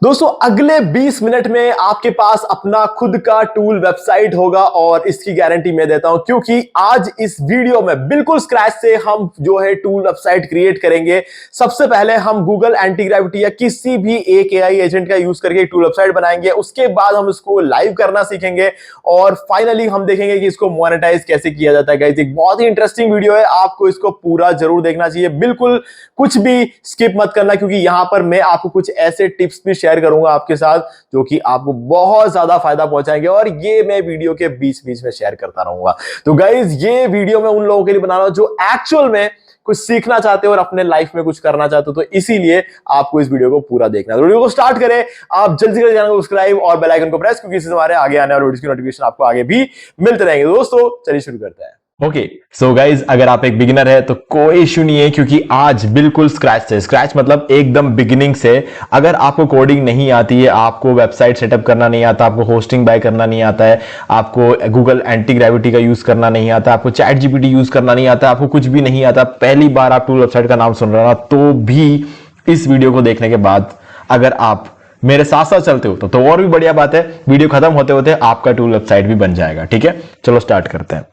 दोस्तों अगले 20 मिनट में आपके पास अपना खुद का टूल वेबसाइट होगा और इसकी गारंटी मैं देता हूं क्योंकि आज इस वीडियो में बिल्कुल स्क्रैच से हम जो है टूल वेबसाइट क्रिएट करेंगे। सबसे पहले हम गूगल एंटी ग्रेविटी या किसी भी एक एआई एजेंट का यूज करके टूल वेबसाइट बनाएंगे। उसके बाद हम इसको लाइव करना सीखेंगे और फाइनली हम देखेंगे कि इसको मोनेटाइज कैसे किया जाता है। गाइस एक बहुत ही इंटरेस्टिंग वीडियो है, आपको इसको पूरा जरूर देखना चाहिए, बिल्कुल कुछ भी स्किप मत करना क्योंकि यहां पर मैं आपको कुछ ऐसे टिप्स भी शेयर करूंगा आपके साथ जो कि आपको बहुत ज्यादा फायदा पहुंचाएंगे और ये मैं वीडियो के बीच बीच में शेयर करता रहूंगा। तो गाइज ये वीडियो मैं उन लोगों के लिए बना रहा हूं जो एक्चुअल में कुछ सीखना चाहते हो और अपने लाइफ में कुछ करना चाहते हो, तो इसीलिए आपको इस वीडियो को पूरा देखना है। तो वीडियो को स्टार्ट करें, आप जल्दी से चैनल को सब्सक्राइब और बेल आइकन को प्रेस क्योंकि इससे हमारे आगे आने वाले वीडियोस की नोटिफिकेशन आपको आगे भी मिलते रहेंगे। दोस्तों चलिए शुरू करते हैं। ओके सो गाइज, अगर आप एक बिगिनर है तो कोई इश्यू नहीं है क्योंकि आज बिल्कुल स्क्रैच से, स्क्रैच मतलब एकदम बिगिनिंग से, अगर आपको कोडिंग नहीं आती है, आपको वेबसाइट सेटअप करना नहीं आता, आपको होस्टिंग बाय करना नहीं आता है, आपको गूगल एंटी ग्रेविटी का यूज करना नहीं आता, आपको चैट जीपीटी यूज करना नहीं आता, आपको कुछ भी नहीं आता, पहली बार आप टूल वेबसाइट का नाम सुन रहे हो ना, तो भी इस वीडियो को देखने के बाद अगर आप मेरे साथ साथ चलते हो तो और भी बढ़िया बात है। वीडियो खत्म होते होते आपका टूल वेबसाइट भी बन जाएगा। ठीक है, चलो स्टार्ट करते हैं।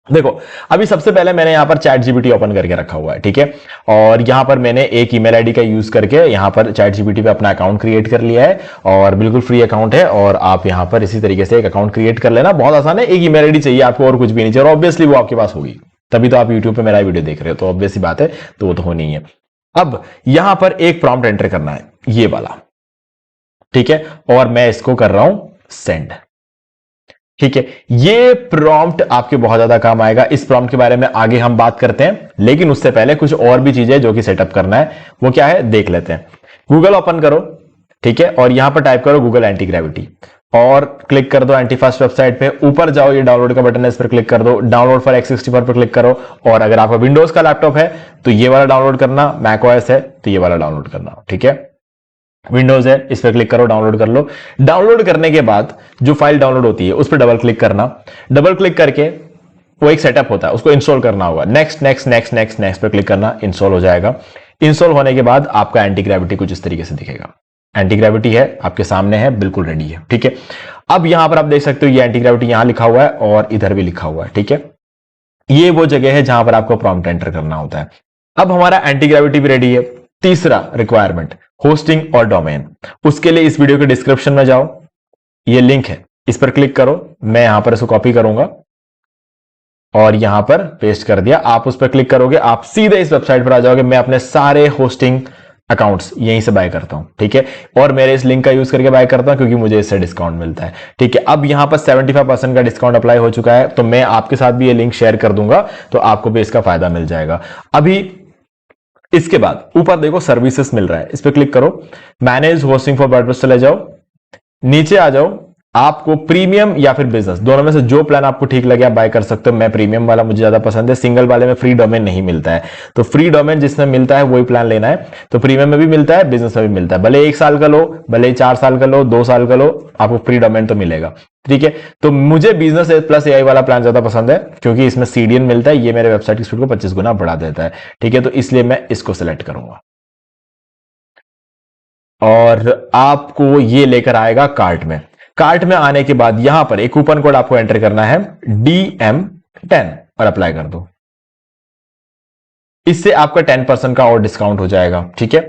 देखो, अभी सबसे पहले मैंने यहां पर चैट जीपीटी ओपन करके रखा हुआ है। ठीक है, और यहां पर मैंने एक ईमेल आईडी का यूज करके यहां पर चैट जीपीटी पे अपना अकाउंट क्रिएट कर लिया है और बिल्कुल फ्री अकाउंट है और आप यहां पर इसी तरीके से एक अकाउंट क्रिएट कर लेना। बहुत आसान है, एक ईमेल आईडी चाहिए आपको और कुछ भी नहीं चाहिए और ऑब्वियसली वो आपके पास होगी, तभी तो आप यूट्यूब पे मेरा वीडियो देख रहे हो, तो ऑब्वियस बात है, तो वो तो होनी ही है। अब यहां पर एक प्रॉम्प्ट एंटर करना है, ये वाला। ठीक है, और मैं इसको कर रहा हूं सेंड। ठीक है, ये प्रॉम्प्ट आपके बहुत ज्यादा काम आएगा। इस प्रॉम्प्ट के बारे में आगे हम बात करते हैं, लेकिन उससे पहले कुछ और भी चीजें जो कि सेटअप करना है, वो क्या है देख लेते हैं। गूगल ओपन करो, ठीक है, और यहां पर टाइप करो गूगल एंटी ग्रेविटी और क्लिक कर दो एंटीफास्ट वेबसाइट पे। ऊपर जाओ, ये डाउनलोड का बटन है, इस पर क्लिक कर दो, डाउनलोड फॉर x64 पर क्लिक करो। और अगर आपका विंडोज का लैपटॉप है तो ये वाला डाउनलोड करना, मैक ओएस है तो ये वाला डाउनलोड करना। ठीक है, विंडोज है, इस पर क्लिक करो, डाउनलोड कर लो। डाउनलोड करने के बाद जो फाइल डाउनलोड होती है उस पर डबल क्लिक करना। डबल क्लिक करके वो एक सेटअप होता है, उसको इंस्टॉल करना होगा। Next next next next next पर क्लिक करना, इंस्टॉल हो जाएगा। इंस्टॉल होने के बाद आपका एंटी ग्रेविटी कुछ इस तरीके से दिखेगा। एंटी ग्रेविटी है आपके सामने, है बिल्कुल रेडी है। ठीक है, अब यहां पर आप देख सकते हो ये एंटी ग्रेविटी यहां लिखा हुआ है और इधर भी लिखा हुआ है। ठीक है, ये वो जगह है जहां पर आपको प्रॉम्प्ट एंटर करना होता है। अब हमारा एंटी ग्रेविटी भी रेडी है। तीसरा रिक्वायरमेंट होस्टिंग और डोमेन। उसके लिए इस वीडियो के डिस्क्रिप्शन में जाओ, ये लिंक है, इस पर क्लिक करो। मैं यहां पर इसको कॉपी करूंगा और यहां पर पेस्ट कर दिया। आप उस पर क्लिक करोगे, आप सीधे इस वेबसाइट पर आ जाओगे। मैं अपने सारे होस्टिंग अकाउंट्स यहीं से बाय करता हूं। ठीक है, और मेरे इस लिंक का यूज करके बाय करता हूं क्योंकि मुझे इससे डिस्काउंट मिलता है। ठीक है, अब यहां पर 75% का डिस्काउंट अप्लाई हो चुका है, तो मैं आपके साथ भी ये लिंक शेयर कर दूंगा, तो आपको भी इसका फायदा मिल जाएगा। अभी इसके बाद ऊपर देखो सर्विसेज मिल रहा है, इस पर क्लिक करो। मैनेज होस्टिंग फॉर वर्डप्रेस चले जाओ, नीचे आ जाओ। आपको प्रीमियम या फिर बिजनेस, दोनों में से जो प्लान आपको ठीक लगे आप बाय कर सकते हो। मैं प्रीमियम वाला मुझे ज्यादा पसंद है, सिंगल वाले में फ्री डोमेन नहीं मिलता है, तो फ्री डोमेन जिसमें मिलता है वही प्लान लेना है। तो प्रीमियम में भी मिलता है, बिजनेस में भी मिलता है, भले 1 साल का लो, भले 4 साल का लो, 2 साल का लो, आपको फ्री डोमेन तो मिलेगा। ठीक है, तो मुझे बिजनेस प्लस एआई वाला प्लान ज्यादा पसंद है क्योंकि इसमें सीडीएन मिलता है, ये मेरे वेबसाइट की स्पीड को 25 गुना बढ़ा देता है। ठीक है, तो इसलिए मैं इसको सिलेक्ट करूंगा और आपको ये लेकर आएगा कार्ट में। कार्ट में आने के बाद यहां पर एक कूपन कोड आपको एंटर करना है, DM10, और अप्लाई कर दो। इससे आपका 10% का और डिस्काउंट हो जाएगा। ठीक है,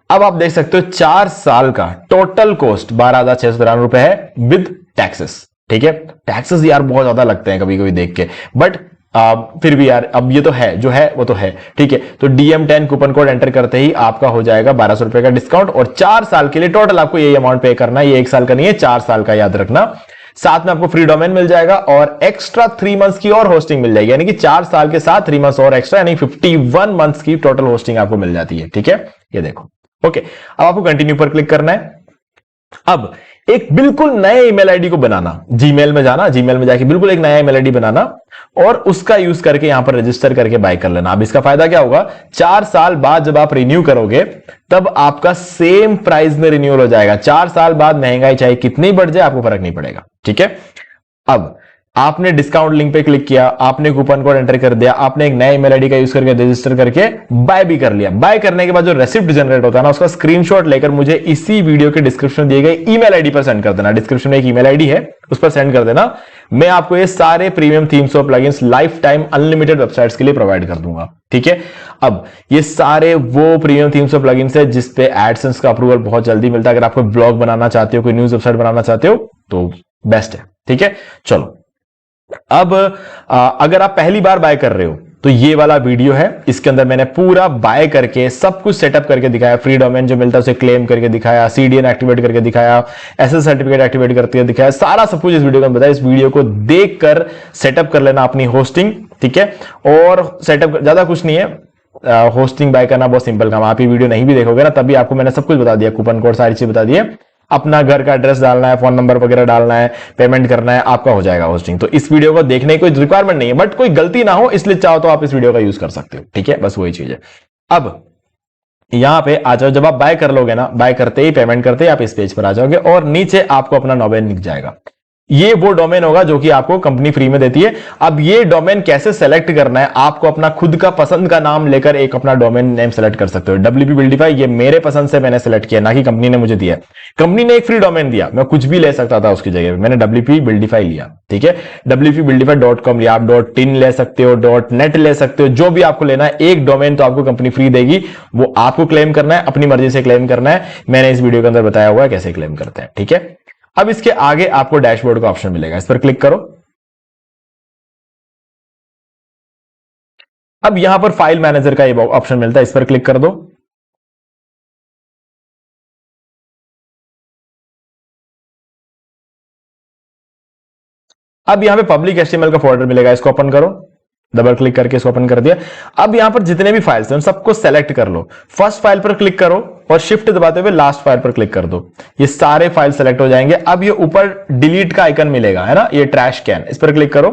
अब आप देख सकते हो 4 साल का टोटल कॉस्ट 12,693 रुपए है विद टैक्सेस। ठीक है, टैक्सेस यार बहुत ज्यादा लगते हैं कभी कभी देख के, बट फिर भी यार अब ये तो है, जो है वो तो है। ठीक है, तो DM10 कूपन कोड एंटर करते ही आपका हो जाएगा 1200 रुपए का डिस्काउंट और 4 साल के लिए टोटल आपको ये अमाउंट पे करना है। ये 1 साल का नहीं है, 4 साल का, याद रखना। साथ में आपको फ्री डोमेन मिल जाएगा और एक्स्ट्रा 3 मंथ्स की और होस्टिंग मिल जाएगी, यानी कि 4 साल के साथ 3 मंथ्स और एक्स्ट्रा, यानी 51 मंथ्स की टोटल होस्टिंग आपको मिल जाती है। ठीक है, ये देखो। ओके, अब आपको कंटिन्यू पर क्लिक करना है। अब एक बिल्कुल नए ईमेल आईडी को बनाना, जीमेल में जाना, जीमेल में जाके बिल्कुल एक नया ईमेल आईडी बनाना और उसका यूज करके यहां पर रजिस्टर करके बाय कर लेना। अब इसका फायदा क्या होगा, 4 साल बाद जब आप रिन्यू करोगे तब आपका सेम प्राइस में रिन्यूअल हो जाएगा। 4 साल बाद महंगाई चाहे कितनी बढ़ जाए आपको फर्क नहीं पड़ेगा। ठीक है, अब आपने डिस्काउंट लिंक पे क्लिक किया, आपने कूपन कोड एंटर कर दिया, आपने एक नए ईमेल आईडी का यूज करके रजिस्टर करके बाय भी कर लिया। बाय करने के बाद जो रेसिप्ट जनरेट होता है ना, उसका स्क्रीनशॉट लेकर मुझे इसी वीडियो के डिस्क्रिप्शन दिए गए ईमेल आईडी पर सेंड कर देना। डिस्क्रिप्शन में एक ईमेल आईडी है, उस पर सेंड कर देना। मैं आपको ये सारे प्रीमियम थीम्स और plugins life time unlimited websites के लिए प्रोवाइड कर दूंगा। ठीक है, अब ये सारे वो प्रीमियम थीम्स और प्लगइन्स है जिस पे एडसेंस का अप्रूवल बहुत जल्दी मिलता है। अगर आप कोई ब्लॉग बनाना चाहते हो, कोई न्यूज वेबसाइट बनाना चाहते हो तो बेस्ट है। ठीक है, चलो अब अगर आप पहली बार बाय कर रहे हो तो ये वाला वीडियो है, इसके अंदर मैंने पूरा बाय करके सब कुछ सेटअप करके दिखाया। फ्री डोमेन जो मिलता है उसे क्लेम करके दिखाया, सीडीएन एक्टिवेट करके दिखाया, एसएस सर्टिफिकेट एक्टिवेट करके दिखाया, सारा सब कुछ इस वीडियो में बताया। इस वीडियो को देखकर सेटअप कर लेना अपनी होस्टिंग। ठीक है, और सेटअप ज्यादा कुछ नहीं है, होस्टिंग बाय करना बहुत सिंपल काम। आप ये वीडियो नहीं भी देखोगे ना तभी आपको मैंने सब कुछ बता दिया, कूपन कोड सारी चीज बता दी है। अपना घर का एड्रेस डालना है, फोन नंबर वगैरह डालना है, पेमेंट करना है, आपका हो जाएगा होस्टिंग। तो इस वीडियो को देखने की कोई रिक्वायरमेंट नहीं है, बट कोई गलती ना हो इसलिए चाहो तो आप इस वीडियो का यूज कर सकते हो। ठीक है, बस वही चीज है। अब यहां पे आ जाओ, जब आप बाय कर लोगे ना, बाय करते ही पेमेंट करते ही आप इस पेज पर आ जाओगे और नीचे आपको अपना डोमेन दिख जाएगा। ये वो डोमेन होगा जो कि आपको कंपनी फ्री में देती है। अब ये डोमेन कैसे सेलेक्ट करना है, आपको अपना खुद का पसंद का नाम लेकर एक अपना डोमेन नेम सेलेक्ट कर सकते हो। WP Buildify ये मेरे पसंद से मैंने सेलेक्ट किया, ना कि कंपनी ने मुझे दिया। कंपनी ने एक फ्री डोमेन दिया, मैं कुछ भी ले सकता था उसकी जगह, मैंने WP Buildify लिया। ठीक है, wpbuildify.com लिया, आप .in ले सकते हो, .net ले सकते हो, जो भी आपको लेना है। एक डोमेन तो आपको कंपनी फ्री देगी, वो आपको क्लेम करना है, अपनी मर्जी से क्लेम करना है। मैंने इस वीडियो के अंदर बताया हुआ है कैसे क्लेम करते हैं। ठीक है, अब इसके आगे आपको डैशबोर्ड का ऑप्शन मिलेगा, इस पर क्लिक करो। अब यहां पर फाइल मैनेजर का ये ऑप्शन मिलता है, इस पर क्लिक कर दो। अब यहां पे पब्लिक HTML का फोल्डर मिलेगा, इसको ओपन करो। डबल क्लिक करके इसको ओपन कर दिया। अब यहां पर जितने भी फाइल्स हैं उन सबको सेलेक्ट कर लो। फर्स्ट फाइल पर क्लिक करो और शिफ्ट दबाते हुए लास्ट फाइल पर क्लिक कर दो। ये सारे फाइल सेलेक्ट हो जाएंगे। अब ये ऊपर डिलीट का आइकन मिलेगा, है ना, ये ट्रैश कैन, इस पर क्लिक करो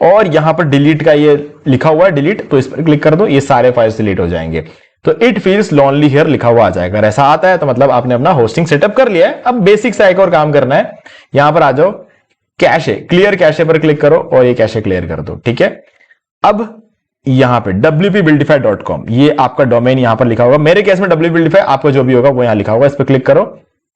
और यहां पर डिलीट का ये लिखा हुआ है डिलीट, तो इस पर क्लिक कर दो। ये सारे फाइल्स डिलीट हो जाएंगे। तो इट फील्स लोनली हियर लिखा हुआ आ जाएगा। ऐसा आता है तो मतलब आपने अपना होस्टिंग सेटअप कर लिया है। अब बेसिक सा एक और काम करना है, यहां पर आ जाओ, कैशे, क्लियर कैशे पर क्लिक करो और ये कैशे क्लियर कर दो। ठीक है, अब यहां पे wpbuildify.com ये आपका डोमेन यहां पर लिखा होगा। मेरे केस में wpbuildify, आपका जो भी होगा वो यहां लिखा होगा, इस पर क्लिक करो।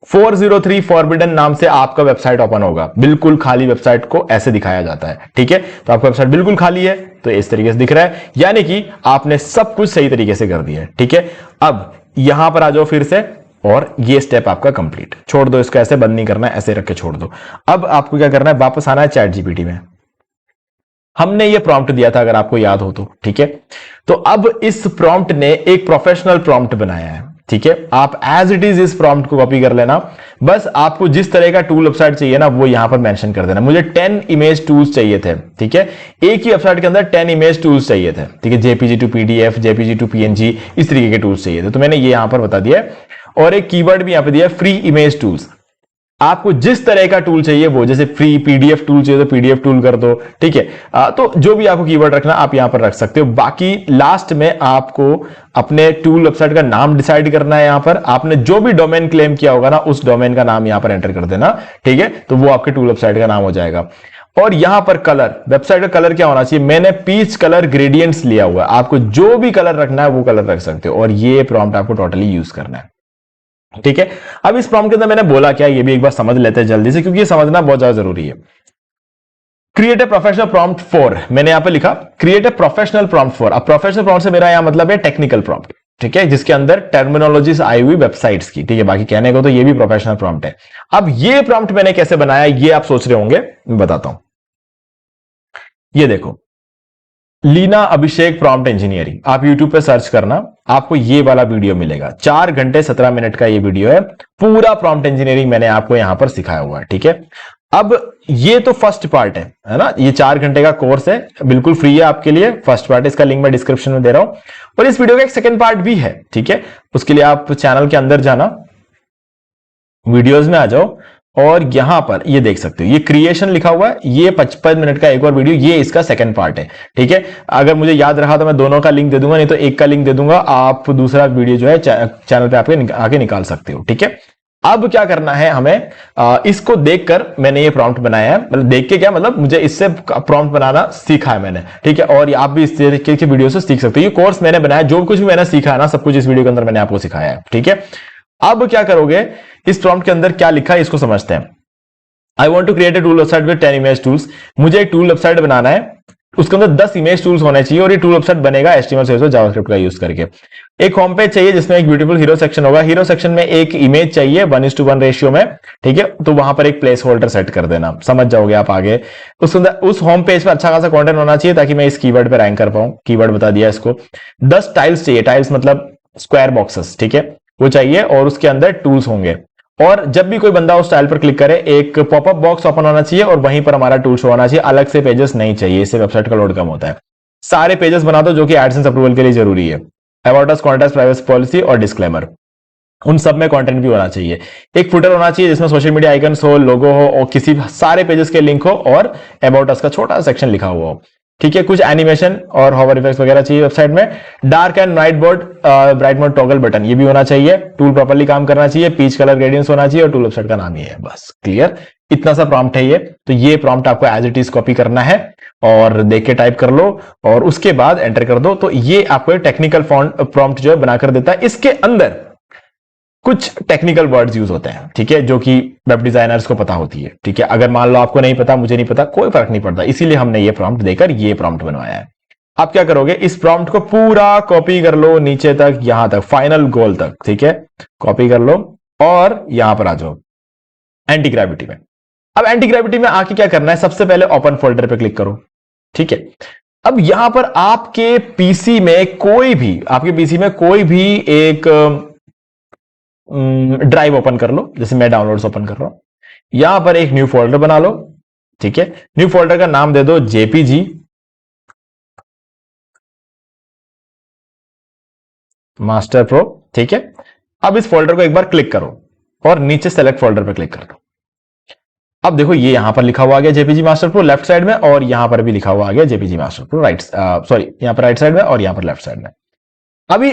403 फॉरबिडन नाम से आपका वेबसाइट ओपन होगा। बिल्कुल खाली वेबसाइट को ऐसे दिखाया जाता है। ठीक है, तो आपका वेबसाइट बिल्कुल खाली है तो इस तरीके से दिख रहा है, यानी कि आपने सब कुछ सही तरीके से कर दिया है। ठीक है, अब यहां पर आ जाओ फिर से और ये स्टेप आपका कंप्लीट। छोड़ दो इसको, ऐसे बंद नहीं करना है, ऐसे रख के छोड़ दो। अब आपको क्या करना है, वापस आना है ChatGPT में। हमने ये प्रॉम्प्ट दिया था, अगर आपको याद हो तो। ठीक है, तो अब इस प्रॉम्प्ट ने एक प्रोफेशनल प्रॉम्प्ट बनाया है। ठीक है, आप एज इट इज इस प्रॉम्प्ट को कॉपी कर लेना। बस आपको जिस तरह का टूल वेबसाइट चाहिए ना वो यहां पर मेंशन कर देना। मुझे 10 इमेज टूल्स चाहिए थे। ठीक है, एक ही वेबसाइट के अंदर 10 इमेज टूल्स चाहिए थे। ठीक है, JPG to PDF, JPG to PNG, इस तरीके के टूल्स चाहिए थे, तो मैंने ये यहां पर बता दिया है। और एक कीवर्ड भी यहां पर दिया है, फ्री इमेज टूल्स। आपको जिस तरह का टूल चाहिए वो, जैसे फ्री PDF टूल चाहिए तो PDF टूल कर दो। ठीक है, तो जो भी आपको कीवर्ड रखना आप यहां पर रख सकते हो। बाकी लास्ट में आपको अपने टूल वेबसाइट का नाम डिसाइड करना है। यहां पर आपने जो भी डोमेन क्लेम किया होगा ना उस डोमेन का नाम यहां पर एंटर कर देना। ठीक है, तो वो आपके टूल वेबसाइट का नाम हो जाएगा। और यहां पर कलर, वेबसाइट का कलर क्या होना चाहिए, मैंने पीच कलर ग्रेडियंट्स लिया हुआ है। आपको जो भी कलर रखना है वो कलर रख सकते हो और ये प्रॉम्प्ट आपको टोटली यूज करना है। ठीक है, अब इस प्रॉम्प्ट के अंदर मैंने बोला क्या, ये भी एक बार समझ लेते हैं जल्दी से, क्योंकि ये समझना बहुत ज्यादा जरूरी है। Create a professional prompt for, मैंने यहां पे लिखा create a professional prompt for. अब प्रोफेशनल प्रॉम्प्ट से मेरा यहां मतलब है टेक्निकल प्रॉम्प्ट। ठीक है, जिसके अंदर टर्मिनोलॉजीज आई हुई वेबसाइट्स की। ठीक है, बाकी कहने को तो ये भी प्रोफेशनल प्रॉम्प्ट है। अब ये प्रॉम्प्ट मैंने कैसे बनाया ये आप सोच रहे होंगे, मैं बताता हूं। ये देखो, लीना अभिषेक प्रॉम्प्ट इंजीनियरिंग, आप YouTube पे सर्च करना, आपको ये वाला वीडियो मिलेगा। 4 घंटे 17 मिनट का ये वीडियो है। पूरा प्रॉम्प्ट इंजीनियरिंग मैंने आपको यहां पर सिखाया हुआ है। ठीक है, अब ये तो फर्स्ट पार्ट है ना, ये 4 घंटे का कोर्स है, बिल्कुल फ्री है आपके लिए। फर्स्ट पार्ट, इसका लिंक मैं डिस्क्रिप्शन में दे रहा हूं। और इस वीडियो का एक सेकंड पार्ट भी है। ठीक है, उसके लिए आप चैनल के अंदर जाना, वीडियोज में आ जाओ और यहां पर ये देख सकते हो, ये क्रिएशन लिखा हुआ है। ये 55 मिनट का एक और वीडियो, ये इसका सेकंड पार्ट है। ठीक है, अगर मुझे याद रहा तो मैं दोनों का लिंक दे दूंगा, नहीं तो एक का लिंक दे दूंगा। आप दूसरा वीडियो जो है चैनल पे आपके आके निकाल सकते हो। ठीक है, अब क्या करना है हमें, इसको देखकर मैंने ये प्रॉम्प्ट बनाया है, मतलब देख के क्या मतलब मुझे इससे प्रॉम्प्ट बनाना सीखा है मैंने, ठीक है। और आप भी इस तरीके की वीडियो से सीख सकते हो। ये कोर्स मैंने बनाया, जो कुछ भी मैंने सीखा है ना, सब कुछ इस वीडियो के अंदर मैंने आपको सिखाया है, ठीक है। अब क्या करोगे, इस प्रॉम्प्ट के अंदर क्या लिखा है इसको समझते हैं। I want to create a tool website with 10 image tools. मुझे एक टूल वेबसाइट बनाना है, उसके अंदर 10 इमेज टूल्स होने चाहिए, और ये टूल वेबसाइट बनेगा HTML CSS जावास्क्रिप्ट का यूज करके। एक होम पेज चाहिए जिसमें एक ब्यूटीफुल हीरो सेक्शन होगा। हीरो सेक्शन में एक इमेज चाहिए 1:1 रेशियो में, ठीक है। तो वहां पर एक प्लेस होल्डर सेट कर देना, समझ जाओगे आप आगे। उस होम पेज पर अच्छा खासा कंटेंट होना चाहिए ताकि मैं इस कीवर्ड पे रैंक कर पाऊं। कीवर्ड बता दिया इसको। 10 टाइल्स चाहिए, टाइल्स मतलब स्क्वायर बॉक्सेस, ठीक है, वो चाहिए, और उसके अंदर टूल्स होंगे। और जब भी कोई बंदा उस टाइल पर क्लिक करे, एक पॉपअप बॉक्स ओपन होना चाहिए और वहीं पर हमारा टूल शो होना चाहिए। अलग से पेजेस नहीं चाहिए, इससे वेबसाइट का लोड कम होता है। सारे पेजेस बना दो जो कि एडसेंस अप्रूवल के लिए जरूरी है। About us, contact, privacy policy और डिस्क्लेमर, उन सब में कंटेंट भी होना चाहिए। एक फुटर होना चाहिए जिसमें सोशल मीडिया आइकन्स हो, लोगो हो, और किसी सारे पेजेस के लिंक हो, और अबाउट अस का छोटा सेक्शन लिखा हुआ हो, ठीक है। कुछ एनिमेशन और हॉवर इफेक्ट्स वगैरह चाहिए वेबसाइट में। Dark and bright mode toggle button, ये भी होना चाहिए। टूल प्रॉपर्ली काम करना चाहिए, पीच कलर ग्रेडियंट्स होना चाहिए, और टूल वेबसाइट का नाम ही है, बस क्लियर। इतना सा प्रॉम्प्ट है ये। तो ये प्रॉम्प्ट आपको एज इट इज कॉपी करना है और देख के टाइप कर लो, और उसके बाद एंटर कर दो। तो ये आपको टेक्निकल प्रॉम्प्ट जो है बनाकर देता है। इसके अंदर कुछ टेक्निकल वर्ड्स यूज होते हैं, ठीक है, जो कि वेब डिजाइनर्स को पता होती है, ठीक है। अगर मान लो आपको नहीं पता, मुझे नहीं पता, कोई फर्क नहीं पड़ता, इसीलिए हमने ये प्रॉम्प्ट देकर ये प्रॉम्प्ट बनवाया है। आप क्या करोगे, इस प्रॉम्प्ट को पूरा कॉपी कर लो नीचे तक, यहां तक, फाइनल गोल तक, ठीक है। कॉपी कर लो और यहां पर आ जाओ एंटी ग्रेविटी में। अब एंटी ग्रेविटी में आके क्या करना है, सबसे पहले ओपन फोल्डर पे क्लिक करो, ठीक है। अब यहां पर आपके पीसी में कोई भी एक ड्राइव ओपन कर लो, जैसे मैं डाउनलोड्स ओपन कर रहा हूं। यहां पर एक न्यू फोल्डर बना लो, ठीक है। न्यू फोल्डर का नाम दे दो JPG मास्टर प्रो, ठीक है। अब इस फोल्डर को एक बार क्लिक करो और नीचे सेलेक्ट फोल्डर पर क्लिक कर दो। अब देखो ये यहां पर लिखा हुआ आ गया JPG master pro left side में, और यहां पर भी लिखा हुआ आ गया JPG मास्टर प्रो यहां पर राइट साइड में और यहां पर लेफ्ट साइड में। अभी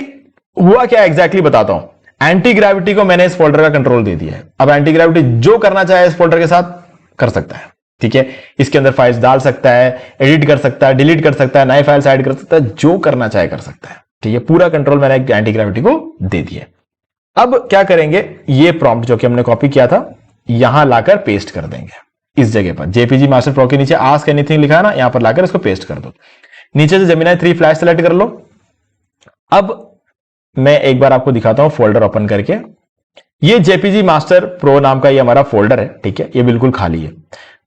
हुआ क्या एग्जैक्टली बताता हूं। एंटी ग्रेविटी को मैंने इस फोल्डर का कंट्रोल दे दिया है। अब एंटी ग्रेविटी जो करना चाहे इस फोल्डर के साथ कर सकता है, ठीक है। इसके अंदर फाइल्स डाल सकता है, एडिट कर सकता है, डिलीट कर सकता है, नए फाइल्स ऐड कर सकता है, जो करना चाहे कर सकता है, ठीक है। पूरा कंट्रोल मैंने एंटी ग्रेविटी को दे दिया। अब क्या करेंगे, ये प्रॉम्प्ट जो कि हमने कॉपी किया था यहां लाकर पेस्ट कर देंगे इस जगह पर। JPG मास्टर प्रो के नीचे आस्क एनीथिंग लिखा है ना, यहां पर लाकर इसको पेस्ट कर दो। नीचे से जेमिनी 3 फ्लैश सेलेक्ट कर लो। अब मैं एक बार आपको दिखाता हूं फोल्डर ओपन करके। ये JPG मास्टर प्रो नाम का ये हमारा फोल्डर है, ठीक है, ये बिल्कुल खाली है।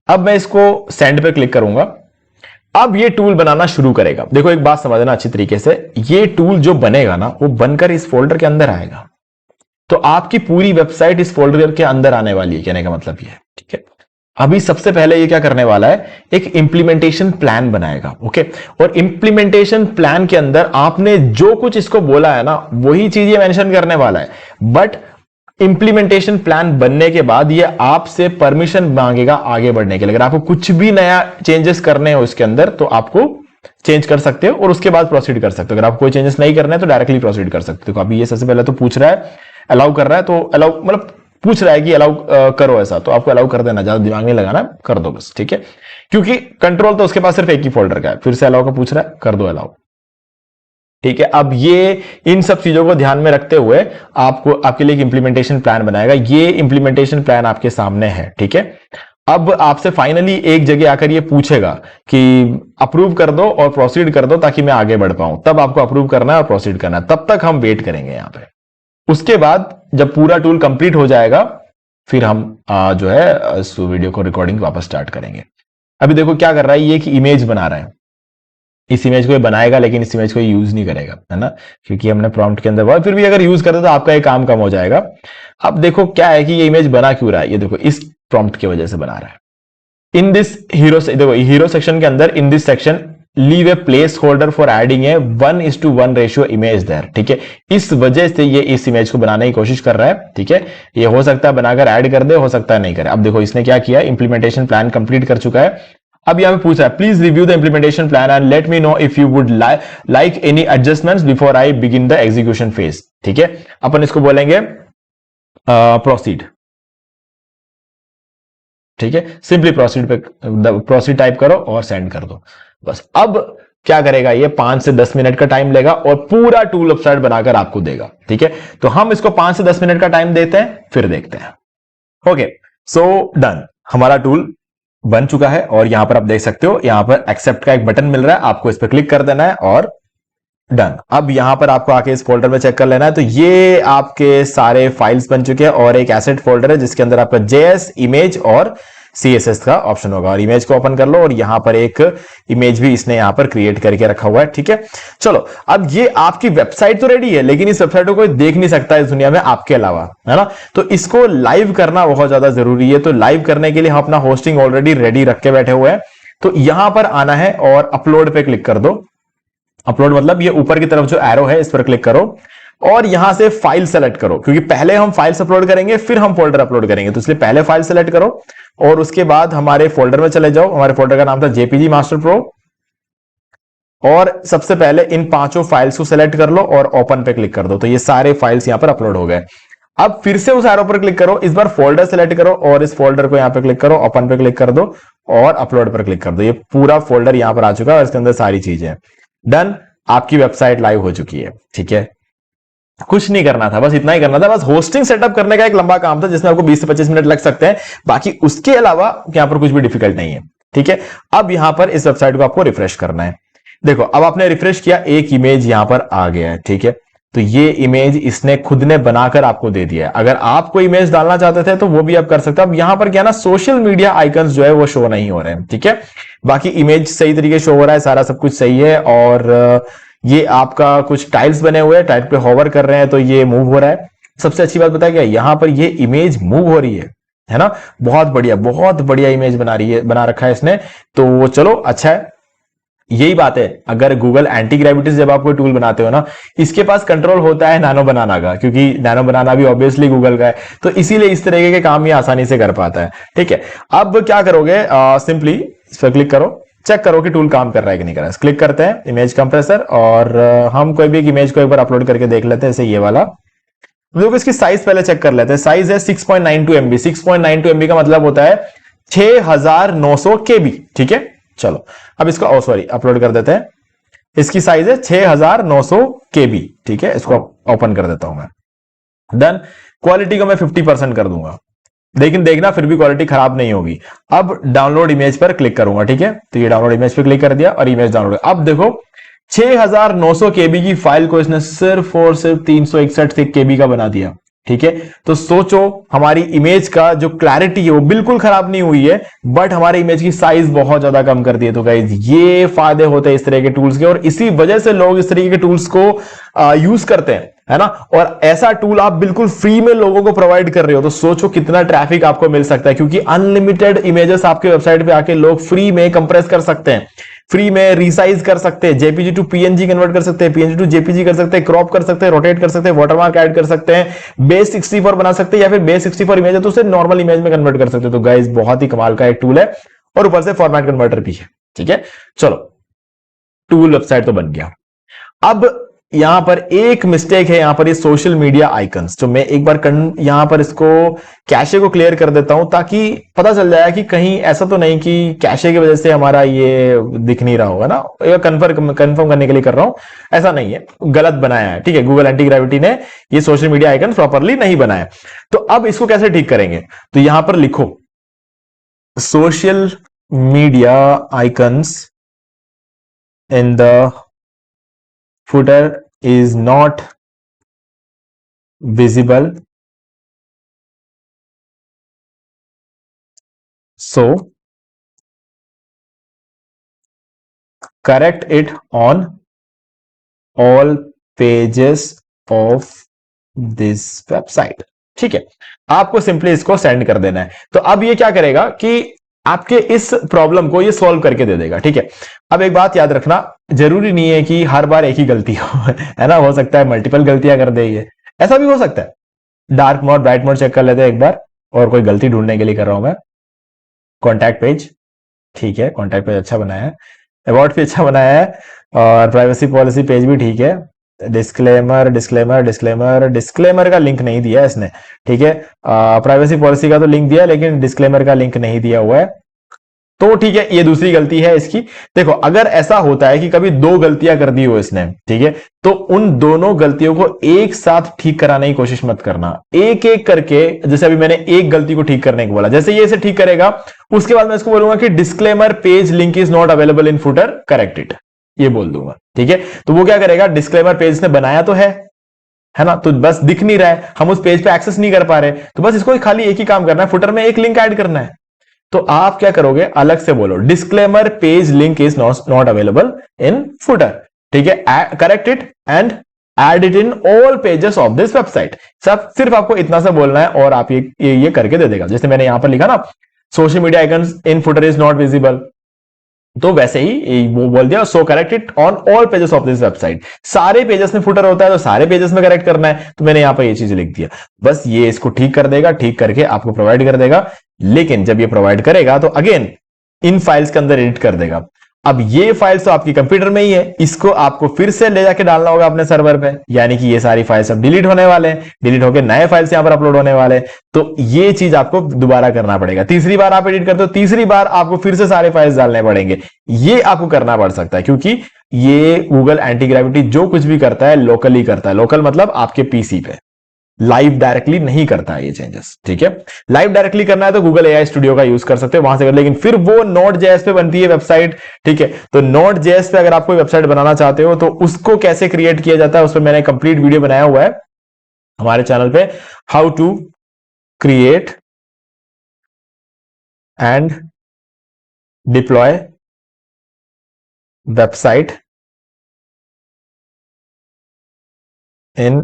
अब मैं इसको सेंड पे क्लिक करूंगा। अब ये टूल बनाना शुरू करेगा। देखो एक बात समझना अच्छी तरीके से, ये टूल जो बनेगा ना, वो बनकर इस फोल्डर के अंदर आएगा। तो आपकी पूरी वेबसाइट इस फोल्डर के अंदर आने वाली है, कहने का मतलब ये है, ठीक है। अभी सबसे पहले ये क्या करने वाला है, एक इंप्लीमेंटेशन प्लान बनाएगा, ओके। और इंप्लीमेंटेशन प्लान के अंदर आपने जो कुछ इसको बोला है ना, वही चीज ये मेंशन करने वाला है। बट इंप्लीमेंटेशन प्लान बनने के बाद ये आपसे परमिशन मांगेगा आगे बढ़ने के लिए। अगर आपको कुछ भी नया चेंजेस करने हो इसके अंदर, तो आपको चेंज कर सकते हो और उसके बाद प्रोसीड कर सकते हो। अगर आप कोई चेंजेस नहीं करने तो डायरेक्टली प्रोसीड कर सकते हो। अभी ये सबसे पहले तो पूछ रहा है, अलाउ कर रहा है, तो अलाउ मतलब पूछ रहा है कि अलाउ करो ऐसा, तो आपको अलाउ कर देना, ज्यादा दिमाग नहीं लगाना, कर दो बस, ठीक है। क्योंकि कंट्रोल तो उसके पास सिर्फ एक ही फोल्डर का है। फिर से अलाउ का पूछ रहा है, कर दो अलाउ, ठीक है। अब ये इन सब चीजों को ध्यान में रखते हुए आपको आपके लिए एक इंप्लीमेंटेशन प्लान बनाएगा। ये इंप्लीमेंटेशन प्लान आपके सामने है, ठीक है। अब आपसे फाइनली एक जगह आकर ये पूछेगा कि अप्रूव कर दो और प्रोसीड कर दो ताकि मैं आगे बढ़ पाऊं। तब आपको अप्रूव करना है और प्रोसीड करना है। तब तक हम वेट करेंगे यहां पे। उसके बाद जब पूरा टूल कंप्लीट हो जाएगा, फिर हम जो है इस वीडियो को रिकॉर्डिंग वापस स्टार्ट करेंगे। अभी देखो क्या कर रहा है, ये एक इमेज बना रहा है। इस इमेज को ये बनाएगा लेकिन इस इमेज को यूज नहीं करेगा, है ना, क्योंकि हमने प्रॉम्प्ट के अंदर बोला। फिर भी अगर यूज करते तो आपका ये काम कम हो जाएगा। अब देखो क्या है कि ये इमेज बना क्यों रहा है, ये देखो इस प्रॉम्प्ट की वजह से बना रहा है। इन दिस हीरो, देखो हीरो सेक्शन के अंदर, in this section leave a place holder for adding a 1:1 ratio image there, ठीक है। इस वजह से ये इस इमेज को बनाने की कोशिश कर रहा है, ठीक है। ये हो सकता है बनाकर ऐड कर दे, हो सकता है नहीं करे। अब देखो इसने क्या किया, इंप्लीमेंटेशन प्लान कंप्लीट कर चुका है। अब यहां पे पूछ रहा है, please review the implementation plan and let me know if you would like any adjustments before I begin the execution phase, ठीक है। अपन इसको बोलेंगे प्रोसीड, ठीक है, सिंपली प्रोसीड पे प्रोसीड टाइप करो और सेंड कर दो बस। अब क्या करेगा ये 5 से 10 मिनट का टाइम लेगा और पूरा टूल वेबसाइट बनाकर आपको देगा, ठीक है। तो हम इसको 5 से 10 मिनट का टाइम देते हैं, फिर देखते हैं। ओके, सो डन, हमारा टूल बन चुका है और यहां पर आप देख सकते हो, यहां पर एक्सेप्ट का एक बटन मिल रहा है, आपको इस पर क्लिक कर देना है और डन। अब यहां पर आपको आके इस फोल्डर में चेक कर लेना है। तो ये आपके सारे फाइल्स बन चुके हैं और एक एसेट फोल्डर है जिसके अंदर आपका जेएस, इमेज और सीएसएस का ऑप्शन होगा। और इमेज को ओपन कर लो और यहां पर एक इमेज भी इसने यहां पर क्रिएट करके रखा हुआ है, ठीक है। चलो, अब ये आपकी वेबसाइट तो रेडी है, लेकिन इस वेबसाइट को कोई देख नहीं सकता इस दुनिया में आपके अलावा, है ना। तो इसको लाइव करना बहुत ज्यादा जरूरी है। तो लाइव करने के लिए हम अपना होस्टिंग ऑलरेडी रेडी रख के बैठे हुए हैं। तो यहां पर आना है और अपलोड पे क्लिक कर दो। अपलोड मतलब ये ऊपर की तरफ जो एरो है इस पर क्लिक करो और यहां से फाइल सेलेक्ट करो, क्योंकि पहले हम फाइल्स अपलोड करेंगे फिर हम फोल्डर अपलोड करेंगे। तो इसलिए पहले फाइल सेलेक्ट करो और उसके बाद हमारे फोल्डर में चले जाओ। हमारे फोल्डर का नाम था जेपीजी मास्टर प्रो और सबसे पहले इन 5 फाइल्स को सेलेक्ट कर लो और ओपन पे क्लिक कर दो। तो ये सारे फाइल्स यहां पर अपलोड हो गए। अब फिर से उस एरो पर क्लिक करो, इस बार फोल्डर सेलेक्ट करो और इस फोल्डर को यहां पे क्लिक करो, ओपन पे क्लिक कर दो और अपलोड पर क्लिक कर दो। ये पूरा फोल्डर यहां पर आ चुका है और इसके अंदर सारी चीजें डन। आपकी वेबसाइट लाइव हो चुकी है, ठीक है। कुछ नहीं करना था, बस इतना ही करना था। बस होस्टिंग सेटअप करने का एक लंबा काम था जिसमें आपको 20 से 25 मिनट लग सकते हैं। बाकी उसके अलावा यहां पर कुछ भी डिफिकल्ट नहीं है, ठीक है। अब यहां पर इस वेबसाइट को आपको रिफ्रेश करना है। देखो, अब आपने रिफ्रेश किया, एक इमेज यहां पर आ गया है, ठीक है। तो ये इमेज इसने खुद ने बनाकर आपको दे दिया है। अगर आप कोई इमेज डालना चाहते थे तो वो भी आप कर सकते हो। अब यहां पर क्या ना, सोशल मीडिया आइकन्स जो है वो शो नहीं हो रहे हैं, ठीक है। बाकी इमेज सही तरीके शो हो रहा है, सारा सब कुछ सही है। और ये आपका कुछ टाइल्स बने हुए हैं, टाइल पे होवर कर रहे हैं तो ये मूव हो रहा है। सबसे अच्छी बात पता है क्या, यहां पर ये इमेज मूव हो रही है ना। बहुत बढ़िया इमेज बना रखा है इसने। तो चलो, अच्छा है। यही बात है, अगर गूगल एंटी ग्रेविटी जब आप कोई टूल बनाते हो ना, इसके पास कंट्रोल होता है नैनो बनाना का, क्योंकि नैनो बनाना भी ऑब्वियसली गूगल का है। तो इसीलिए इस तरीके के काम ये आसानी से कर पाता है, ठीक है। अब क्या करोगे, सिंपली इस पर क्लिक करो, चेक करो कि टूल काम कर रहा है कि नहीं कर रहा है। क्लिक करते हैं इमेज कंप्रेसर और हम कोई भी एक इमेज को एक बार अपलोड करके देख लेते हैं, जैसे ये वाला। लोग इसकी साइज पहले चेक कर लेते हैं। साइज है 6.92 MB। 6.92 MB का मतलब होता है 6900 KB, ठीक है। चलो, अब इसको सॉरी अपलोड कर देते हैं। इसकी साइज है 6900 KB, ठीक है। इसको ओपन कर देता हूं मैं, डन। क्वालिटी को मैं 50% कर दूंगा, लेकिन देखना फिर भी क्वालिटी खराब नहीं होगी। अब डाउनलोड इमेज पर क्लिक करूंगा, ठीक है। तो ये डाउनलोड इमेज पर क्लिक कर दिया और इमेज डाउनलोड। अब देखो 6900 KB की फाइल को इसने सिर्फ और सिर्फ 361 KB का बना दिया, ठीक है। तो सोचो, हमारी इमेज का जो क्लैरिटी है वो बिल्कुल खराब नहीं हुई है, बट हमारे इमेज की साइज बहुत ज्यादा कम कर दी है। तो गाइज, ये फायदे होते हैं इस तरह के टूल्स के और इसी वजह से लोग इस तरीके के टूल्स को यूज करते हैं, है ना। और ऐसा टूल आप बिल्कुल फ्री में लोगों को प्रोवाइड कर रहे हो, तो सोचो कितना ट्रैफिक आपको मिल सकता है, क्योंकि अनलिमिटेड इमेजेस आपके वेबसाइट पे आके लोग फ्री में कंप्रेस कर सकते हैं, फ्री में रिसाइज कर सकते हैं, जेपीजी टू पीएनजी कन्वर्ट कर सकते हैं, पीएनजी टू जेपीजी कर सकते हैं, क्रॉप कर सकते हैं, रोटेट कर सकते हैं, वाटरमार्क ऐड कर सकते हैं, बेस 64 बना सकते हैं, या फिर बेस 64 इमेज है तो उसे नॉर्मल इमेज में कन्वर्ट कर सकते हैं। तो गाइस, बहुत ही कमाल का एक टूल है और ऊपर से फॉर्मेट कन्वर्टर भी है, ठीक है। चलो, टूल वेबसाइट तो बन गया। अब यहां पर एक मिस्टेक है, यहां पर ये सोशल मीडिया आइकन्स, तो मैं एक बार यहां पर इसको कैशे को क्लियर कर देता हूं ताकि पता चल जाए कि कहीं ऐसा तो नहीं कि कैशे की वजह से हमारा ये दिख नहीं रहा होगा ना। कंफर्म करने के लिए कर रहा हूं, ऐसा नहीं है, गलत बनाया है, ठीक है। गूगल एंटी ग्रेविटी ने ये सोशल मीडिया आइकन प्रॉपरली नहीं बनाया। तो अब इसको कैसे ठीक करेंगे, तो यहां पर लिखो social media icons in the footer is not visible, so correct it on all pages of this website, ठीक है। आपको सिंपली इसको सेंड कर देना है। तो अब ये क्या करेगा कि आपके इस प्रॉब्लम को ये सॉल्व करके दे देगा, ठीक है। अब एक बात याद रखना, जरूरी नहीं है कि हर बार एक ही गलती हो है ना, हो सकता है मल्टीपल गलतियां कर दे, ये ऐसा भी हो सकता है। Dark mode bright mode check कर लेते हैं एक बार, और कोई गलती ढूंढने के लिए कर रहा हूं मैं। कॉन्टैक्ट पेज, ठीक है, कॉन्टैक्ट पेज अच्छा बनाया है, अबाउट भी अच्छा बनाया है, और प्राइवेसी पॉलिसी पेज भी ठीक है। डिस्क्लेमर डिस्क्लेमर डिस्क्लेमर डिस्क्लेमर का लिंक नहीं दिया इसने, ठीक है। प्राइवेसी पॉलिसी का तो लिंक दिया, लेकिन डिस्क्लेमर का लिंक नहीं दिया हुआ है, तो ठीक है, ये दूसरी गलती है इसकी। देखो, अगर ऐसा होता है कि कभी दो गलतियां कर दी हो इसने, ठीक है, तो उन दोनों गलतियों को एक साथ ठीक कराने की कोशिश मत करना, एक एक करके। जैसे अभी मैंने एक गलती को ठीक करने को बोला, जैसे ये इसे ठीक करेगा, उसके बाद मैं इसको बोलूंगा कि disclaimer page link is not available in footer, correct it, ये बोल दूंगा, ठीक है। तो वो क्या करेगा, डिस्क्लेमर पेज ने बनाया तो है ना, तो बस दिख नहीं रहा है, हम उस पेज पे एक्सेस नहीं कर पा रहे, तो बस इसको खाली एक ही काम करना है, फुटर में एक लिंक ऐड करना है। तो आप क्या करोगे, अलग से बोलो disclaimer page link is not available in footer, ठीक है, correct it and add it in all pages of this website. सब सिर्फ आपको इतना सा बोलना है और आप ये करके दे देगा। जैसे मैंने यहां पर लिखा ना, social media icons in footer is not visible, तो वैसे ही वो बोल दिया, so correct it on all pages of this website. सारे पेजेस में फुटर होता है तो सारे पेजेस में करेक्ट करना है, तो मैंने यहां पर ये चीज लिख दिया। बस ये इसको ठीक कर देगा, ठीक करके आपको प्रोवाइड कर देगा। लेकिन जब ये प्रोवाइड करेगा तो अगेन इन फाइल्स के अंदर एडिट कर देगा। अब ये फाइल्स तो आपकी कंप्यूटर में ही है, इसको आपको फिर से ले जाके डालना होगा अपने सर्वर पे, यानी कि ये सारी फाइल्स अब डिलीट होने वाले हैं, डिलीट होकर नए फाइल्स यहां पर अपलोड होने वाले हैं, तो ये चीज आपको दोबारा करना पड़ेगा। तीसरी बार आप एडिट करते हो, तीसरी बार आपको फिर से सारे फाइल्स डालने पड़ेंगे, ये आपको करना पड़ सकता है, क्योंकि ये गूगल एंटी ग्रेविटी जो कुछ भी करता है लोकली करता है। लोकल मतलब आपके पीसी पे, लाइव डायरेक्टली नहीं करता है ये चेंजेस, ठीक है। लाइव डायरेक्टली करना है तो गूगल एआई स्टूडियो का यूज कर सकते हो, वहां से कर, लेकिन फिर वो नोड जेएस पे बनती है वेबसाइट, ठीक है। तो नोड जेएस पे अगर आप कोई वेबसाइट बनाना चाहते हो तो उसको कैसे क्रिएट किया जाता है, उस पर मैंने कंप्लीट वीडियो बनाया हुआ है हमारे चैनल पे, how to create and deploy website in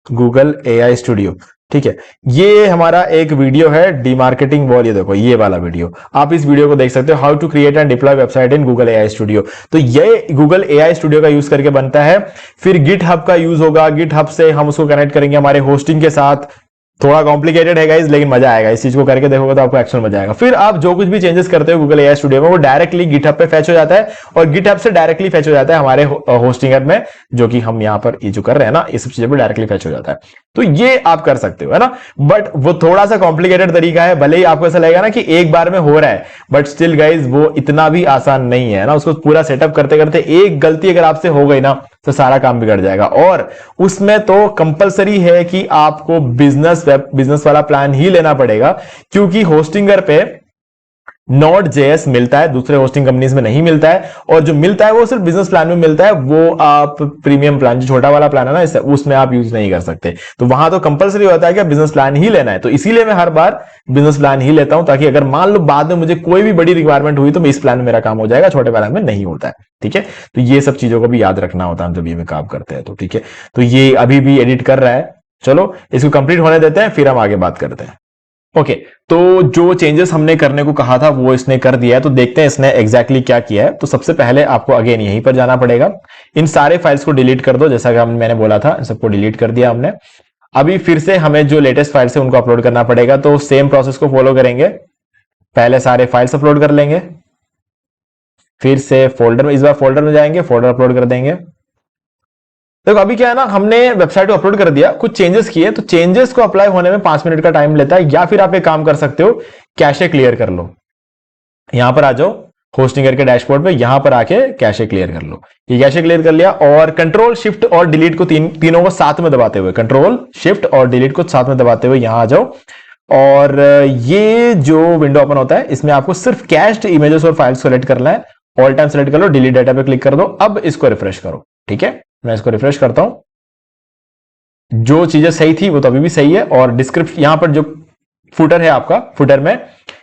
Google AI studio, ठीक है। ये हमारा एक वीडियो है डीमार्केटिंग वॉल, ये देखो ये वाला वीडियो, आप इस वीडियो को देख सकते हो, how to create and deploy website in Google AI studio. तो ये गूगल एआई स्टूडियो का यूज करके बनता है। फिर गिट हब का यूज होगा, गिट हब से हम उसको कनेक्ट करेंगे हमारे होस्टिंग के साथ। थोड़ा कॉम्प्लिकेटेड है गाइस, लेकिन मजा आएगा, इस चीज को करके देखोगे तो आपको एक्चुअल मजा आएगा। फिर आप जो कुछ भी चेंजेस करते हो गूगल एआई स्टूडियो में, वो डायरेक्टली गिटहब पे फैच हो जाता है, और गिटहब से डायरेक्टली फैच हो जाता है हमारे होस्टिंगर में, जो कि हम यहाँ पर ये जो कर रहे हैं ना, ये सब चीजें भी डायरेक्टली फैच हो जाता है। तो ये आप कर सकते हो, है ना, बट वो थोड़ा सा कॉम्प्लिकेटेड तरीका है। भले ही आपको ऐसा लगेगा ना कि एक बार में हो रहा है, बट स्टिल गाइज वो इतना भी आसान नहीं है ना। उसको पूरा सेटअप करते करते एक गलती अगर आपसे हो गई ना, तो सारा काम बिगड़ जाएगा। और उसमें तो कंपलसरी है कि आपको बिजनेस वाला प्लान ही लेना पड़ेगा, क्योंकि होस्टिंगर पे नोड जेएस मिलता है, दूसरे होस्टिंग कंपनीज में नहीं मिलता है, और जो मिलता है वो सिर्फ बिजनेस प्लान में मिलता है। वो आप प्रीमियम प्लान, जो छोटा वाला प्लान है ना, उसमें आप यूज नहीं कर सकते। तो वहां तो कंपलसरी होता है कि बिजनेस प्लान ही लेना है। तो इसीलिए मैं हर बार बिजनेस प्लान ही लेता हूं, ताकि अगर मान लो बाद में मुझे कोई भी बड़ी रिक्वायरमेंट हुई तो इस प्लान में मेरा काम हो जाएगा, छोटे प्लान में नहीं होता है, ठीक है। तो ये सब चीजों को भी याद रखना होता है जब ये काम करते हैं, तो ठीक है। तो ये अभी भी एडिट कर रहा है, चलो इसको कंप्लीट होने देते हैं, फिर हम आगे बात करते हैं। ओके, तो जो चेंजेस हमने करने को कहा था वो इसने कर दिया है, तो देखते हैं इसने एग्जैक्टली क्या किया है। तो सबसे पहले आपको अगेन यहीं पर जाना पड़ेगा, इन सारे फाइल्स को डिलीट कर दो, जैसा कि मैंने बोला था, सबको डिलीट कर दिया हमने। अभी फिर से हमें जो लेटेस्ट फाइल्स है उनको अपलोड करना पड़ेगा, तो सेम प्रोसेस को फॉलो करेंगे। पहले सारे फाइल्स अपलोड कर लेंगे, फिर से फोल्डर में, इस बार फोल्डर में जाएंगे, फोल्डर अपलोड कर देंगे। देखो अभी क्या है ना, हमने वेबसाइट को अपलोड कर दिया, कुछ चेंजेस किए, तो चेंजेस को अप्लाई होने में 5 मिनट का टाइम लेता है। या फिर आप एक काम कर सकते हो, कैशे क्लियर कर लो, यहां पर आ जाओ होस्टिंगर के डैशबोर्ड पे, यहां पर आके कैशे क्लियर कर लो। ये कैशे क्लियर कर लिया, और कंट्रोल शिफ्ट और डिलीट को तीनों को साथ में दबाते हुए, कंट्रोल शिफ्ट और डिलीट को साथ में दबाते हुए यहां आ जाओ। और ये जो विंडो ओपन होता है, इसमें आपको सिर्फ कैश्ड इमेजेस और फाइल्स सेलेक्ट करना है। ऑल टाइम सेलेक्ट कर लो, डिलीट डाटा पे क्लिक कर दो। अब इसको रिफ्रेश करो, ठीक है। मैं इसको रिफ्रेश करता हूं, जो चीजें सही थी वो तो अभी भी सही है। और डिस्क्रिप्शन, यहां पर जो फुटर है आपका, फुटर में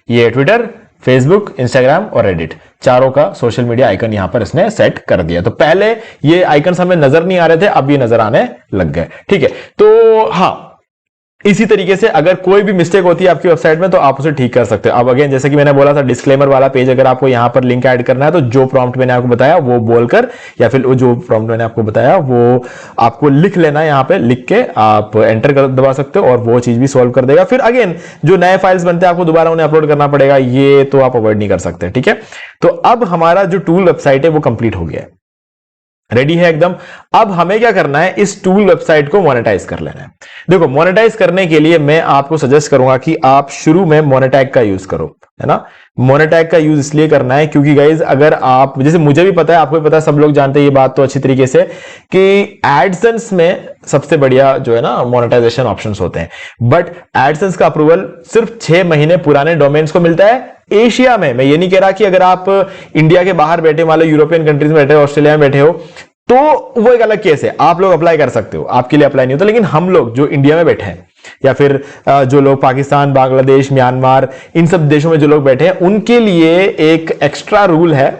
ये ट्विटर, फेसबुक, इंस्टाग्राम और रेडिट, चारों का सोशल मीडिया आइकन यहां पर इसने सेट कर दिया। तो पहले ये आइकन हमें नजर नहीं आ रहे थे, अब ये नजर आने लग गए, ठीक है। तो हाँ, इसी तरीके से अगर कोई भी मिस्टेक होती है आपकी वेबसाइट में तो आप उसे ठीक कर सकते हो। अब अगेन जैसे कि मैंने बोला था, डिस्क्लेमर वाला पेज अगर आपको यहां पर लिंक ऐड करना है, तो जो प्रॉम्प्ट मैंने आपको बताया वो बोलकर, या फिर जो प्रॉम्प्ट मैंने आपको बताया वो आपको लिख लेना है, यहां पे लिख के आप एंटर कर दबा सकते हो, और वो चीज भी सॉल्व कर देगा। फिर अगेन जो नए फाइल्स बनते हैं आपको दोबारा उन्हें अपलोड करना पड़ेगा, ये तो आप अवॉइड नहीं कर सकते, ठीक है। तो अब हमारा जो टूल वेबसाइट है वो कंप्लीट हो गया है। रेडी है एकदम। अब हमें क्या करना है, इस टूल वेबसाइट को मोनेटाइज कर लेना है। देखो मोनेटाइज करने के लिए मैं आपको सजेस्ट करूंगा कि आप शुरू में मोनेटैग का यूज करो, है ना। मोनेटैग का यूज इसलिए करना है क्योंकि गाइज अगर आप, जैसे मुझे भी पता है, आपको भी पता है, सब लोग जानते हैं ये बात तो अच्छी तरीके से कि एडसेंस में सबसे बढ़िया जो है ना मोनेटाइजेशन ऑप्शंस होते हैं, बट एडसेंस का अप्रूवल सिर्फ 6 महीने पुराने डोमेन्स को मिलता है एशिया में। मैं ये नहीं कह रहा कि अगर आप इंडिया के बाहर बैठे, मान लो यूरोपियन कंट्रीज में बैठे हो, ऑस्ट्रेलिया में बैठे हो, तो वो एक अलग केस है, आप लोग अप्लाई कर सकते हो, आपके लिए अप्लाई नहीं होता। लेकिन हम लोग जो इंडिया में बैठे हैं या फिर जो लोग पाकिस्तान, बांग्लादेश, म्यांमार, इन सब देशों में जो लोग बैठे हैं, उनके लिए एक एक्स्ट्रा रूल है।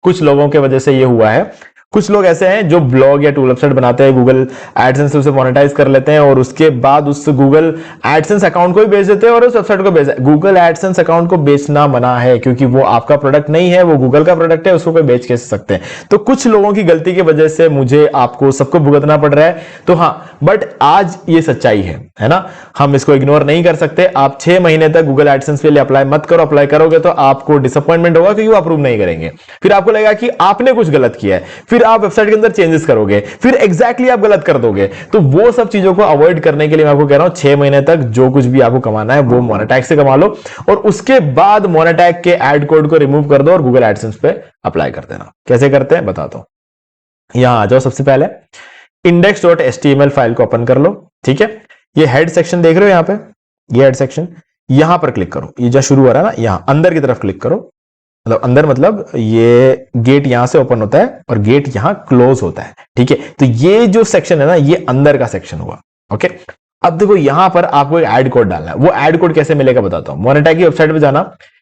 कुछ लोगों के वजह से ये हुआ है। कुछ लोग ऐसे हैं जो ब्लॉग या टूल वेबसाइट बनाते हैं, गूगल एडसेंस से उसे मोनेटाइज कर लेते हैं और उसके बाद उस गूगल एडसेंस अकाउंट को भी बेच देते हैं और उस वेबसाइट को बेच। गूगल एडसेंस अकाउंट को बेचना मना है क्योंकि वो आपका प्रोडक्ट नहीं है, वो गूगल का प्रोडक्ट है, उसको कोई बेच कैसे सकते हैं। तो कुछ लोगों की गलती की वजह से मुझे आपको सबको भुगतना पड़ रहा है। तो हाँ, बट आज ये सच्चाई है ना, हम इसको इग्नोर नहीं कर सकते। आप 6 महीने तक गूगल एडसेंस के लिए अप्लाई मत करो। अप्लाई करोगे तो आपको डिसअपॉइंटमेंट होगा क्योंकि वो अप्रूव नहीं करेंगे। फिर आपको लगेगा कि आपने कुछ गलत किया है, फिर आप वेबसाइट के अंदर चेंजेस करोगे, फिर एग्जैक्टली आप गलत कर दोगे। तो वो सब चीजों को अवॉइड करने के लिए मैं आपको कह रहा हूं 6 महीने तक जो कुछ भी आपको कमाना है वो मोनेटैग से कमा लो और उसके बाद मोनेटैग के एड कोड को रिमूव कर दो और गूगल एडसेंस पे अप्लाई कर देना। कैसे करते हैं बताता हूं। यहां आ जाओ, सबसे पहले index.html फाइल को ओपन कर लो। ठीक है, ये हेड सेक्शन देख रहे हो यहां पे, ये हेड सेक्शन, यहां पर क्लिक करो। ये जो शुरू हो रहा है ना, यहां अंदर की तरफ क्लिक करो। मतलब अंदर मतलब ये गेट यहां से ओपन होता है और गेट यहां क्लोज होता है। ठीक है, तो ये जो सेक्शन है ना, ये अंदर का सेक्शन हुआ। ओके, अब देखो यहां पर आपको एक ऐड कोड डालना है। वो ऐड कोड कैसे मिलेगा बताता हूं। मोनेटैग की वेबसाइट पे जाना,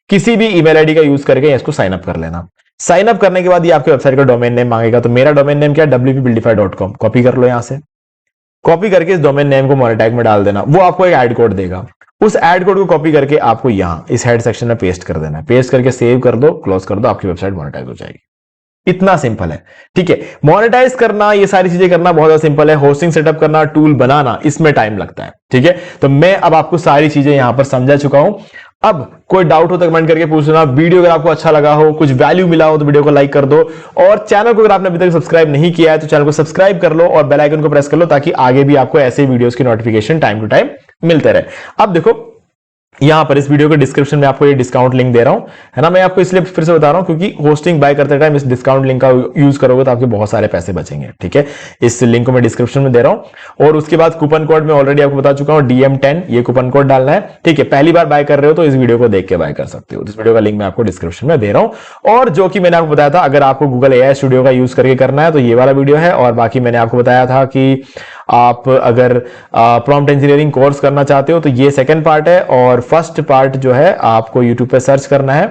किसी भी ईमेल आईडी का यूज करके इसको साइन अप कर लेना। साइन अप करने के बाद ये आपके वेबसाइट का डोमेन नेम मांगेगा। तो मेरा डोमेन नेम क्या है, wpbuildify.com। कॉपी कर लो, यहां से कॉपी करके इस डोमेन नेम को मोनेटैग में डाल देना। वो आपको एक ऐड कोड देगा। उस ऐड कोड को कॉपी करके आपको यहां इस हेड सेक्शन में पेस्ट कर देना है। पेस्ट करके सेव कर दो, क्लोज कर दो, आपकी वेबसाइट मोनेटाइज हो जाएगी। इतना सिंपल है। ठीक है, मोनेटाइज करना, ये सारी चीजें करना बहुत ज्यादा सिंपल है। होस्टिंग सेटअप करना, टूल बनाना, इसमें टाइम लगता है। ठीक है, तो मैं अब आपको सारी चीजें यहां पर समझा चुका हूं। अब कोई डाउट हो तो कमेंट करके पूछ लेना। वीडियो अगर आपको अच्छा लगा हो, कुछ वैल्यू मिला हो तो वीडियो को लाइक कर दो और चैनल को अगर आपने अभी तक सब्सक्राइब नहीं किया है तो चैनल को सब्सक्राइब कर लो और बेल आइकन को प्रेस कर लो ताकि आगे भी आपको ऐसे वीडियोस की नोटिफिकेशन टाइम टू टाइम मिलते रहे। अब देखो यहां पर इस वीडियो के डिस्क्रिप्शन में आपको ये डिस्काउंट लिंक दे रहा हूं, है ना। मैं आपको इसलिए फिर से बता रहा हूं क्योंकि होस्टिंग बाय करते टाइम इस डिस्काउंट लिंक का यूज करोगे तो आपके बहुत सारे पैसे बचेंगे। ठीक है, इस लिंक को मैं डिस्क्रिप्शन में दे रहा हूं और उसके बाद कूपन कोड में ऑलरेडी आपको बता चुका हूं, DM10 ये कूपन कोड डालना है। ठीक है, पहली बार बाय कर रहे हो तो इस वीडियो को देख के बाय कर सकते हो। इस वीडियो का लिंक मैं आपको डिस्क्रिप्शन में दे रहा हूं। और जो कि मैंने आपको बताया था, अगर आपको गूगल AI स्टूडियो का यूज करके करना है तो ये वाला वीडियो है। और बाकी मैंने आपको बताया था कि आप अगर प्रॉम्प्ट इंजीनियरिंग कोर्स करना चाहते हो तो ये सेकंड पार्ट है और फर्स्ट पार्ट जो है आपको यूट्यूब पे सर्च करना है,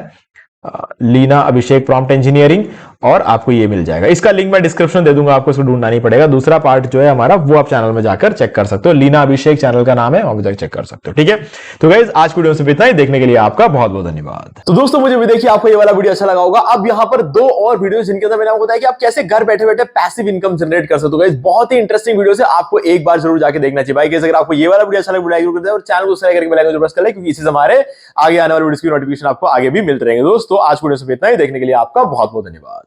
लीना अभिषेक प्रॉम्प्ट इंजीनियरिंग, और आपको ये मिल जाएगा। इसका लिंक मैं डिस्क्रिप्शन दे दूंगा, आपको इसको ढूंढना नहीं पड़ेगा। दूसरा पार्ट जो है हमारा वो आप चैनल में जाकर चेक कर सकते हो। लीना अभिषेक चैनल का नाम है, वहां पर जाकर चेक कर सकते हो। ठीक है, तो गाइस आज की वीडियो से इतना ही। देखने के लिए आपका बहुत बहुत धन्यवाद। तो दोस्तों मुझे भी देखिए आपको ये वाला वीडियो अच्छा लगा होगा। अब यहाँ पर 2 और वीडियो जिनके अंदर मैंने आपको बताया कि आप कैसे घर बैठे बैठे पैसिव इनकम जनरेट कर सकते हो। गाइस बहुत ही इंटरेस्टिंग वीडियो है, आपको एक बार जरूर जाके देखना चाहिए। भाई गाइस अगर आपको ये वाला वीडियो अच्छा लगा वीडियो जरूर कर दे और चैनल को सब्सक्राइब करके बेल आइकन जरूर प्रेस कर ले क्योंकि इसी से हमारे आगे आने वाले वीडियोस की नोटिफिकेशन आपको आगे भी मिलते रहेंगे। दोस्तों आज वीडियो से इतना ही। देखने के लिए आपका बहुत बहुत धन्यवाद।